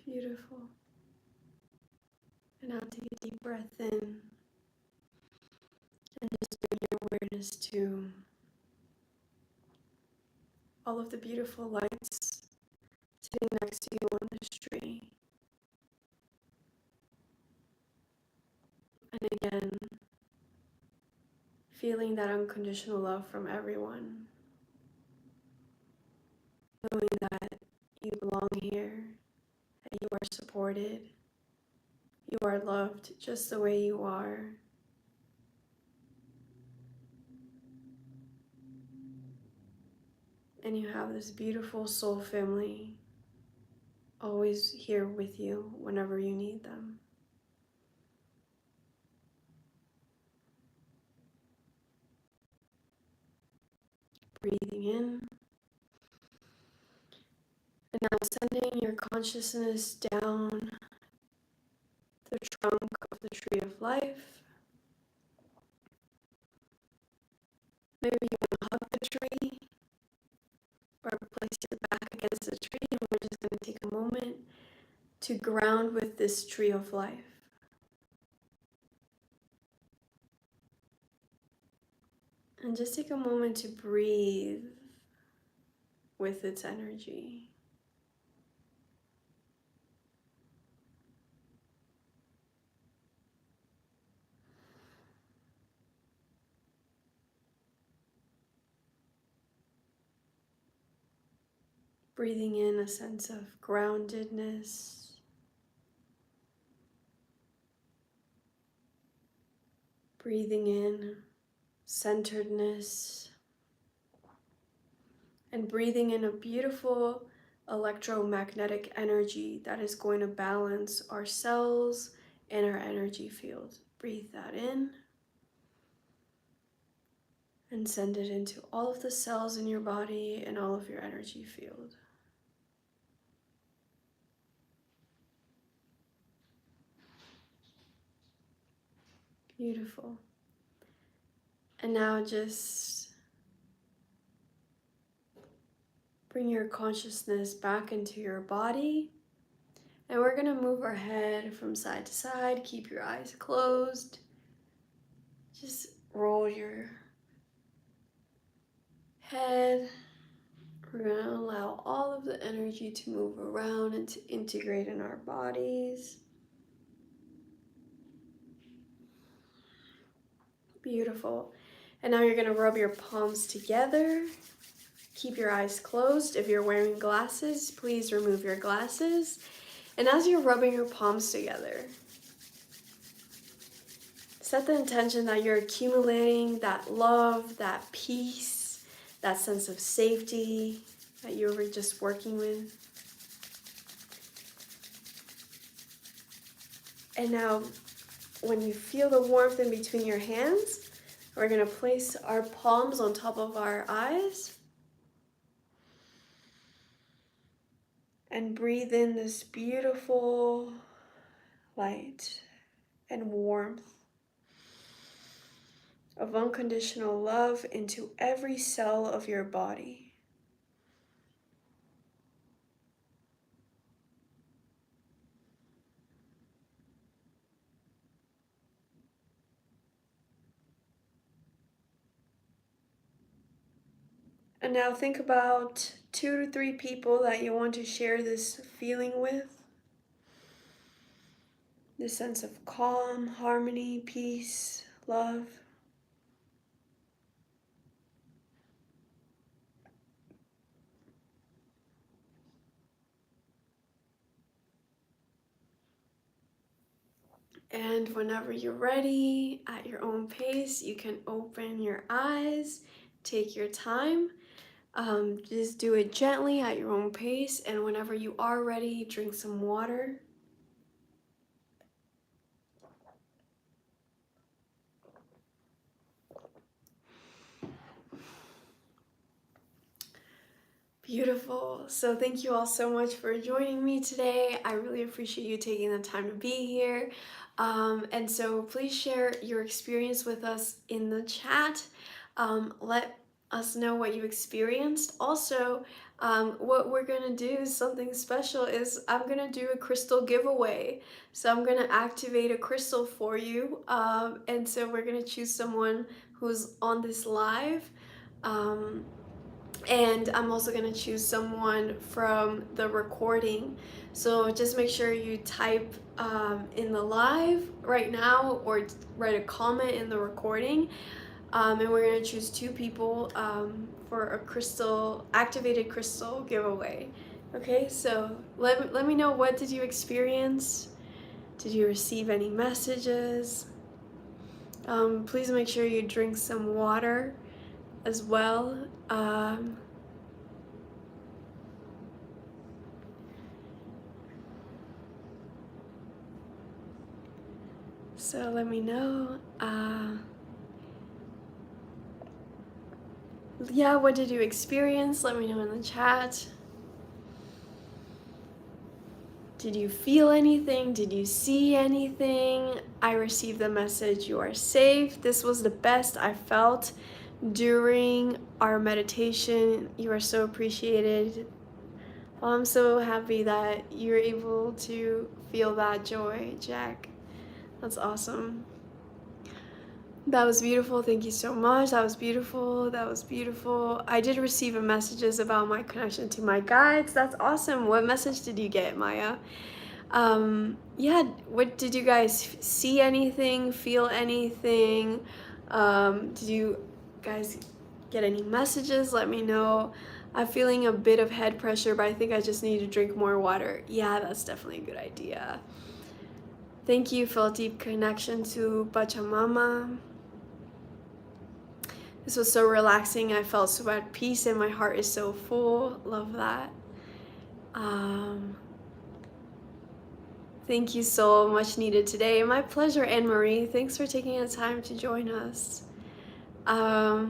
Beautiful. And now take a deep breath in and just bring your awareness to all of the beautiful lights sitting next to you on this tree. And again, feeling that unconditional love from everyone. Knowing that you belong here, that you are supported, you are loved just the way you are. And you have this beautiful soul family always here with you whenever you need them. Breathing in. And now sending your consciousness down the trunk of the tree of life. Maybe you want to hug the tree or place your back against the tree, and we're just going to take a moment to ground with this tree of life. And just take a moment to breathe with its energy. Breathing in a sense of groundedness. Breathing in centeredness. And breathing in a beautiful electromagnetic energy that is going to balance our cells and our energy field. Breathe that in and send it into all of the cells in your body and all of your energy field. Beautiful. And now just bring your consciousness back into your body. And we're going to move our head from side to side. Keep your eyes closed. Just roll your head. We're going to allow all of the energy to move around and to integrate in our bodies. Beautiful. And now you're going to rub your palms together. Keep your eyes closed. If you're wearing glasses, please remove your glasses. And as you're rubbing your palms together, set the intention that you're accumulating that love, that peace, that sense of safety that you were just working with. And now, when you feel the warmth in between your hands, we're going to place our palms on top of our eyes and breathe in this beautiful light and warmth of unconditional love into every cell of your body. And now think about 2 to 3 people that you want to share this feeling with. This sense of calm, harmony, peace, love. And whenever you're ready, at your own pace, you can open your eyes, take your time. Just do it gently at your own pace, and whenever you are ready, drink some water. Beautiful. So thank you all so much for joining me today. I really appreciate you taking the time to be here. And so please share your experience with us in the chat. Let us know what you experienced. Also, what we're gonna do is something special. Is I'm gonna do a crystal giveaway. So I'm gonna activate a crystal for you, and so we're gonna choose someone who's on this live. Um, and I'm also gonna choose someone from the recording. So just make sure you type in the live right now, or write a comment in the recording, and we're gonna choose 2 people for a activated crystal giveaway. Okay, so let me know, what did you experience? Did you receive any messages? Please make sure you drink some water as well. So let me know. Yeah, what did you experience? Let me know in the chat. Did you feel anything? Did you see anything? I received the message, you are safe. This was the best I felt during our meditation. You are so appreciated. Well, I'm so happy that you're able to feel that joy, Jack. That's awesome. That was beautiful. Thank you so much. That was beautiful. That was beautiful. I did receive messages about my connection to my guides. That's awesome. What message did you get, Maya? Yeah, what did you guys see? Anything? Feel anything? Did you guys get any messages? Let me know. I'm feeling a bit of head pressure, but I think I just need to drink more water. Yeah, that's definitely a good idea. Thank you. Felt deep connection to Pachamama. This was so relaxing. I felt so at peace and my heart is so full. Love that. Thank you so much, needed today. My pleasure, Anne-Marie. Thanks for taking the time to join us. I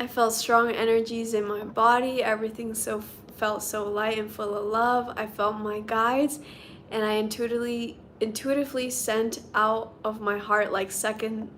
felt strong energies in my body. Everything felt so light and full of love. I felt my guides, and I intuitively sent out of my heart like 7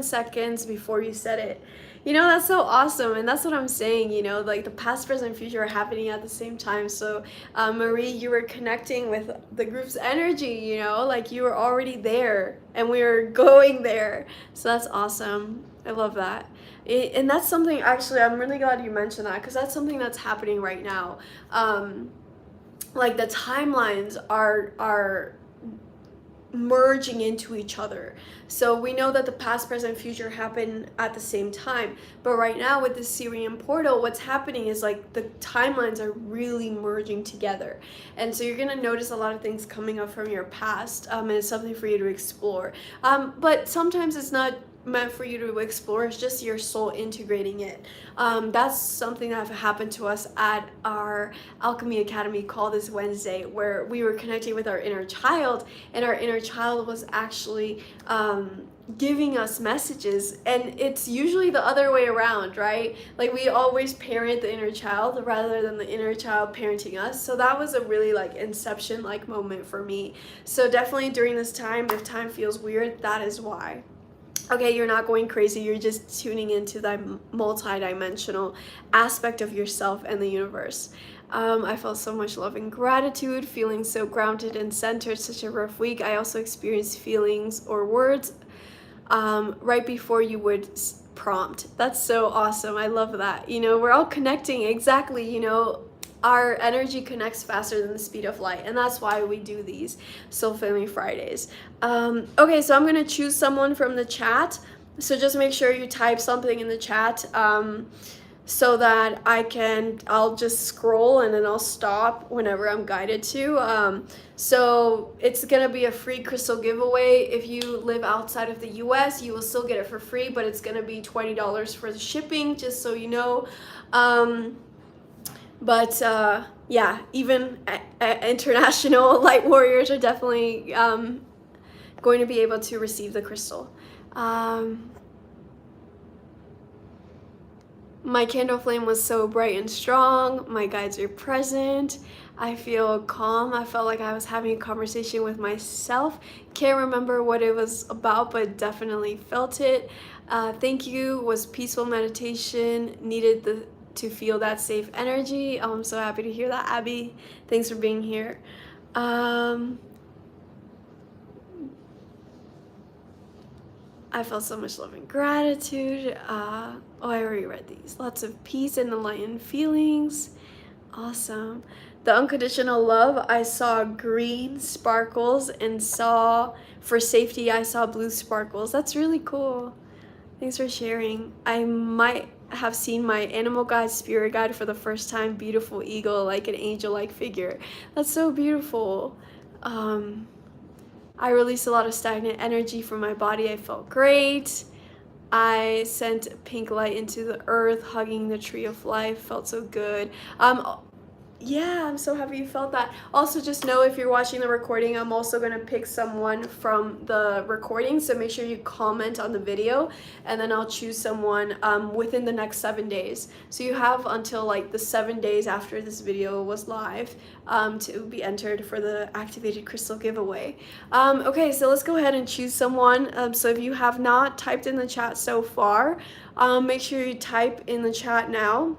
seconds before you said it. That's so awesome, and that's what I'm saying, like the past, present, future are happening at the same time. So Marie, you were connecting with the group's energy, like you were already there and we were going there. So that's awesome. I love that. And that's something, actually, I'm really glad you mentioned that, because that's something that's happening right now. Like the timelines are merging into each other. So we know that the past, present, future happen at the same time, but right now with the Syrian portal, what's happening is like the timelines are really merging together, and so you're gonna notice a lot of things coming up from your past, and it's something for you to explore, but sometimes it's not meant for you to explore. It's just your soul integrating it. That's something that happened to us at our Alchemy Academy call this Wednesday, where we were connecting with our inner child, and our inner child was actually giving us messages. And it's usually the other way around, right? Like we always parent the inner child rather than the inner child parenting us. So that was a really like inception like moment for me. So definitely during this time, if time feels weird, that is why. Okay, you're not going crazy, you're just tuning into that multi-dimensional aspect of yourself and the universe. I felt so much love and gratitude, feeling so grounded and centered. Such a rough week. I also experienced feelings or words right before you would prompt. That's so awesome. I love that. We're all connecting, exactly. Our energy connects faster than the speed of light, and that's why we do these Soul Family Fridays. Okay, so I'm gonna choose someone from the chat, so just make sure you type something in the chat, so that I'll just scroll and then I'll stop whenever I'm guided to. So it's gonna be a free crystal giveaway. If you live outside of the US, you will still get it for free, but it's gonna be $20 for the shipping, just so you know. But yeah, even international light warriors are definitely going to be able to receive the crystal. My candle flame was so bright and strong. My guides are present. I feel calm. I felt like I was having a conversation with myself. Can't remember what it was about, but definitely felt it. Thank you was peaceful meditation. Needed to feel that safe energy. I'm so happy to hear that, Abby. Thanks for being here. I felt so much love and gratitude. I already read these. Lots of peace and enlightened feelings. Awesome. The unconditional love, I saw green sparkles, and saw, for safety, I saw blue sparkles. That's really cool. Thanks for sharing. I might have seen my animal guide, spirit guide for the first time. Beautiful eagle, like an angel-like figure. That's so beautiful. I released a lot of stagnant energy from my body. I felt great. I sent pink light into the earth, hugging the tree of life. Felt so good. Yeah, I'm so happy you felt that. Also, just know if you're watching the recording, I'm also going to pick someone from the recording, so make sure you comment on the video, and then I'll choose someone within the next 7 days. So you have until like the 7 days after this video was live to be entered for the activated crystal giveaway. Okay, so let's go ahead and choose someone. So if you have not typed in the chat so far, make sure you type in the chat now.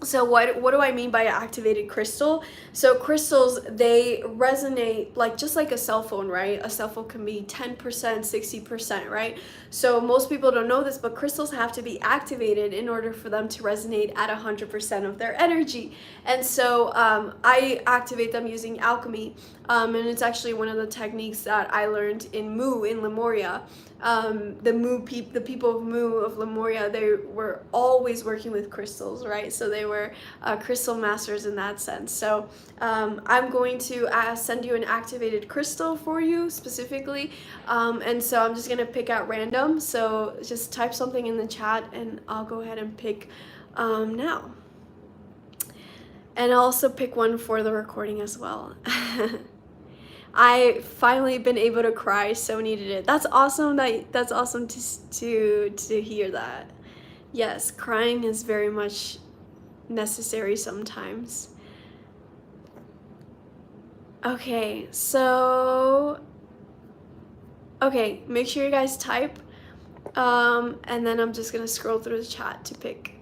So what do I mean by activated crystal? So crystals, they resonate like just like a cell phone, right? A cell phone can be 10%, 60%, right? So most people don't know this, but crystals have to be activated in order for them to resonate at 100% of their energy. And so I activate them using alchemy, and it's actually one of the techniques that I learned in Mu in Lemuria. The people of Mu of Lemuria, they were always working with crystals, right? So they were crystal masters in that sense. So I'm going to send you an activated crystal for you specifically, and so I'm just gonna pick at random. So just type something in the chat and I'll go ahead and pick now. And I'll also pick one for the recording as well. I finally been able to cry, so needed it. That's awesome. That's awesome to hear that. Yes, crying is very much necessary sometimes. Okay, so make sure you guys type, and then I'm just gonna scroll through the chat to pick.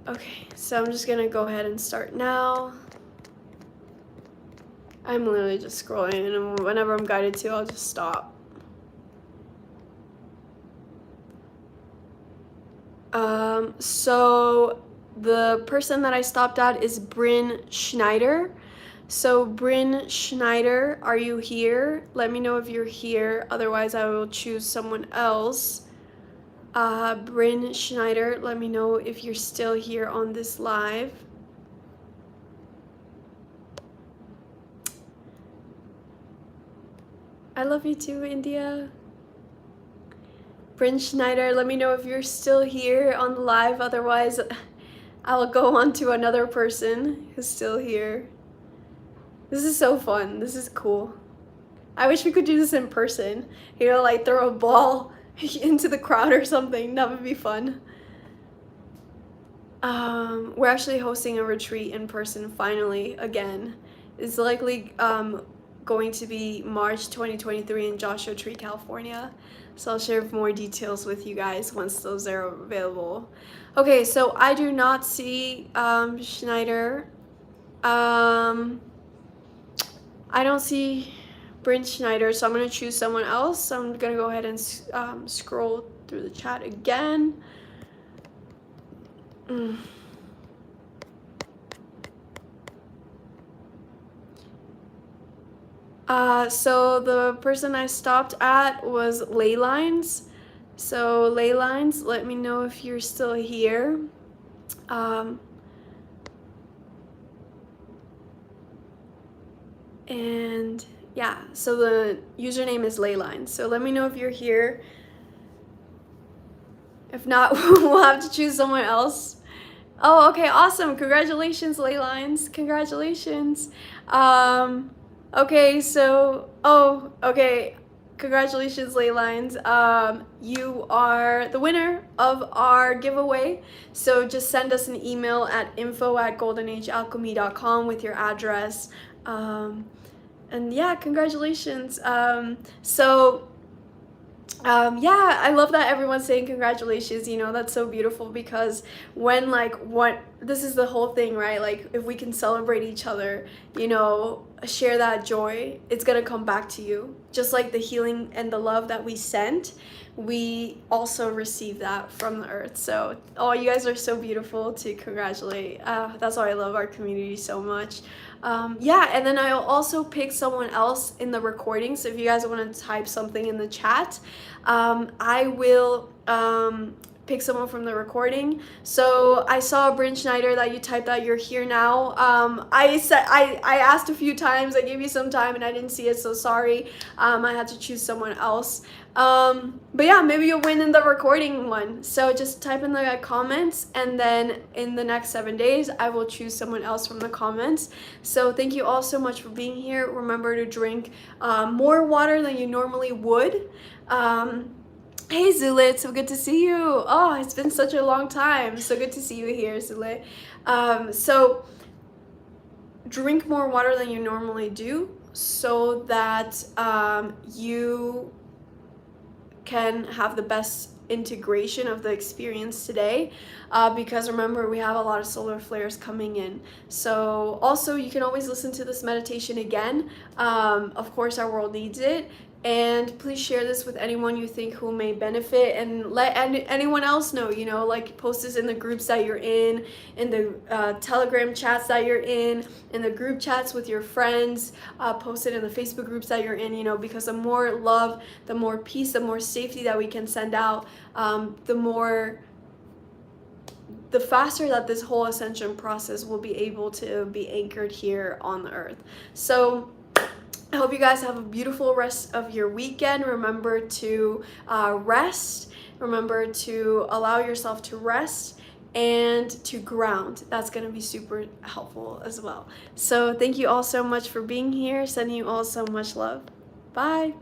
Okay, so I'm just gonna go ahead and start now. I'm literally just scrolling, and whenever I'm guided to, I'll just stop. So the person that I stopped at is Bryn Schneider. So Bryn Schneider, are you here? Let me know if you're here. Otherwise, I will choose someone else. Bryn Schneider, let me know if you're still here on this live. I love you too, India. Bryn Schneider, let me know if you're still here on the live. Otherwise, I'll go on to another person who's still here. This is so fun. This is cool. I wish we could do this in person. You know, like throw a ball into the crowd or something. That would be fun. We're actually hosting a retreat in person finally again. It's likely going to be March 2023 in Joshua Tree, California. So I'll share more details with you guys once those are available. Okay, so I do not see Schneider. I don't see Bryn Schneider, so I'm going to choose someone else. So I'm going to go ahead and scroll through the chat again. So the person I stopped at was Leylines. So Leylines, let me know if you're still here. And yeah, so the username is Leylines. So let me know if you're here. If not, we'll have to choose someone else. Oh, okay, awesome. Congratulations, Leylines. Congratulations. Okay, so, okay. congratulations, ley lines. You are the winner of our giveaway. So just send us an email at info@goldenagealchemy.com with your address. And yeah, congratulations. Yeah, I love that everyone's saying congratulations. You know, that's so beautiful, because when this is the whole thing, right? Like, if we can celebrate each other, you know, share that joy, it's gonna come back to you. Just like the healing and the love that we sent, we also receive that from the earth. So, oh, you guys are so beautiful to congratulate. That's why I love our community so much. Yeah, and then I'll also pick someone else in the recording. So if you guys want to type something in the chat, I will pick someone from the recording. So I saw Bryn Schneider that you typed that you're here now. I asked a few times, I gave you some time and I didn't see it, so sorry. I had to choose someone else. But yeah, maybe you'll win in the recording one. So just type in the comments, and then in the next 7 days, I will choose someone else from the comments. So thank you all so much for being here. Remember to drink more water than you normally would. Hey Zule, it's so good to see you. Oh, it's been such a long time. So good to see you here, Zule. So drink more water than you normally do, so that you can have the best integration of the experience today, because remember, we have a lot of solar flares coming in. So also, you can always listen to this meditation again. Of course, our world needs it. And please share this with anyone you think who may benefit, and let anyone else know, you know, like post this in the groups that you're in the Telegram chats that you're in the group chats with your friends, post it in the Facebook groups that you're in, you know, because the more love, the more peace, the more safety that we can send out, the faster that this whole ascension process will be able to be anchored here on the earth. So I hope you guys have a beautiful rest of your weekend. Remember to rest. Remember to allow yourself to rest and to ground. That's going to be super helpful as well. So thank you all so much for being here. Sending you all so much love. Bye.